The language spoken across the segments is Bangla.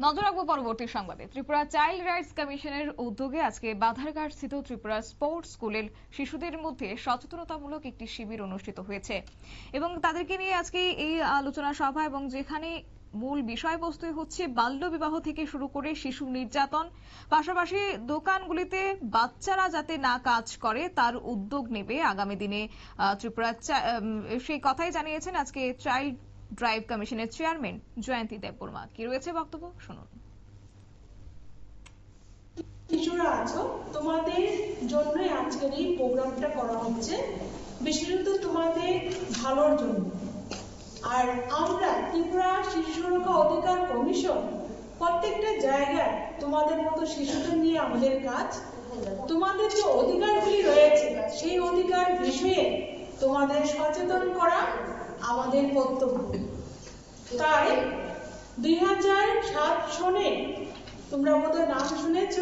নজর রাখবো পরবর্তী সংবাদে। ত্রিপুরা চাইল্ড রাইটস কমিশনের উদ্যোগে আজকে বাধারঘাট স্থিত ত্রিপুরা স্পোর্টস স্কুলের শিশুদের মধ্যে সচেতনতামূলক একটি শিবির অনুষ্ঠিত হয়েছে এবং তাদেরকে নিয়ে আজকে এই আলোচনা সভা, এবং যেখানে মূল বিষয়বস্তু হচ্ছে বাল্য বিবাহ থেকে শুরু করে শিশু নির্যাতন, পাশাপাশি দোকানগুলিতে বাচ্চারা যাতে না কাজ করে তার উদ্যোগ নেবে আগামী দিনে ত্রিপুরা। সেই কথাই জানিয়েছেন আজকে চাইল্ড ড্রাইভ কমিশনের চেয়ারম্যান জয়ন্তী দেববর্মা। কি রয়েছে বক্তব্য শুনুন। শিশুরা আছো, তোমাদের জন্য আজকের এই প্রোগ্রামটা করা হচ্ছে, বিশেষত তোমাদের ভালোর জন্য। আর আমরা ত্রিপুরা শিশু সুরক্ষা অধিকার কমিশন প্রত্যেকটা জায়গায় তোমাদের মতো শিশুদের নিয়ে আমাদের কাজ। তোমাদের যে অধিকারগুলি রয়েছে সেই অধিকার বিষয়ে তোমাদের সচেতন করা আমাদের কর্তব্য। তাই 2007 সনে তোমরা বোধহয় নাম শুনেছ,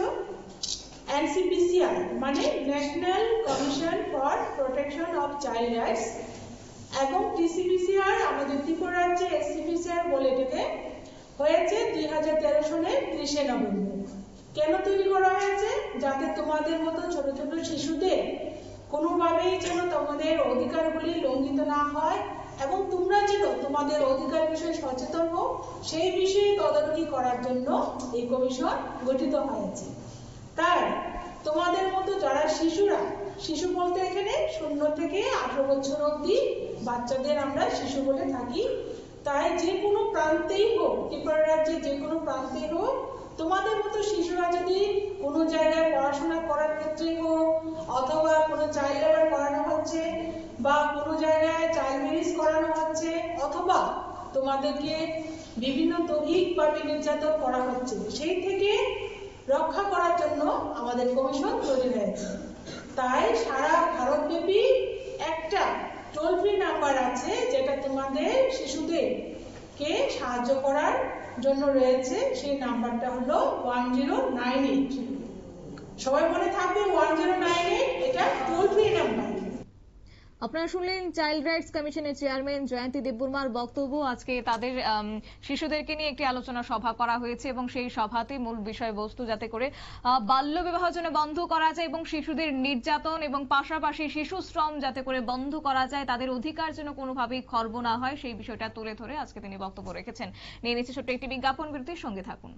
NCPCR মানে national commission for protection of child rights, এবং TCPCR আমাদের ত্রিপুরা রাজ্যে SCPCR বলে এটাকে হয়েছে 2013 সনের 30 নভেম্বর। কেন তৈরি করা হয়েছে? যাতে তোমাদের মতো ছোট ছোট শিশুদের কোনোভাবেই যেন তোমাদের অধিকারগুলি লঙ্ঘিত না হয় এবং তোমরা যেন তোমাদের অধিকার বিষয়ে সচেতন হও, সেই বিষয়ে তদারকি করার জন্য এই কমিশন গঠিত হয়েছে। তাই তোমাদের মতো যারা শিশুরা, শিশু বলতে এখানে 0 থেকে 18 বছর অবধি বাচ্চাদের আমরা শিশু বলে থাকি, তাই যে কোনো প্রান্তেই হোক, ত্রিপুরা রাজ্যে যে কোনো প্রান্তেই হোক, তোমাদের মতো শিশুরা যদি কোনো জায়গায় পড়াশোনা করার ক্ষেত্রে হোক, অথবা কোনো চাইল্ড লেবার করানো হচ্ছে, বা কোনো জায়গায় চাইল্ড ম্যারেজ করানো হচ্ছে, অথবা তোমাদেরকে বিভিন্ন দৈহিক বা নির্যাতন করা হচ্ছে, সেই থেকে রক্ষা করার জন্য আমাদের কমিশন তৈরি হয়েছে। তাই সারা ভারতব্যাপী একটা টোল ফ্রি নাম্বার আছে, যেটা তোমাদের শিশুদেরকে সাহায্য করার জন্য রয়েছে। সেই নাম্বারটা হলো 1098। সবাই মনে থাকবে 1098, এটা টোল ফ্রি নাম্বার। আপনারা শুনলেন চাইল্ড রাইটস কমিশনের চেয়ারম্যান জয়ন্তী দেববর্মার বক্তব্য। আজকে তাদের শিশুদেরকে নিয়ে একটি আলোচনা সভা করা হয়েছে এবং সেই সভাতে মূল বিষয়বস্তু যাতে করে বাল্য বিবাহ যেন বন্ধ করা যায় এবং শিশুদের নির্যাতন এবং পাশাপাশি শিশু শ্রম যাতে করে বন্ধ করা যায়, তাদের অধিকার যেন কোনোভাবেই খর্ব না হয়, সেই বিষয়টা তুলে ধরে আজকে তিনি বক্তব্য রেখেছেন। নিয়ে নিচ্ছে ছোট্ট একটি বিজ্ঞাপন বিরতির সঙ্গে থাকুন।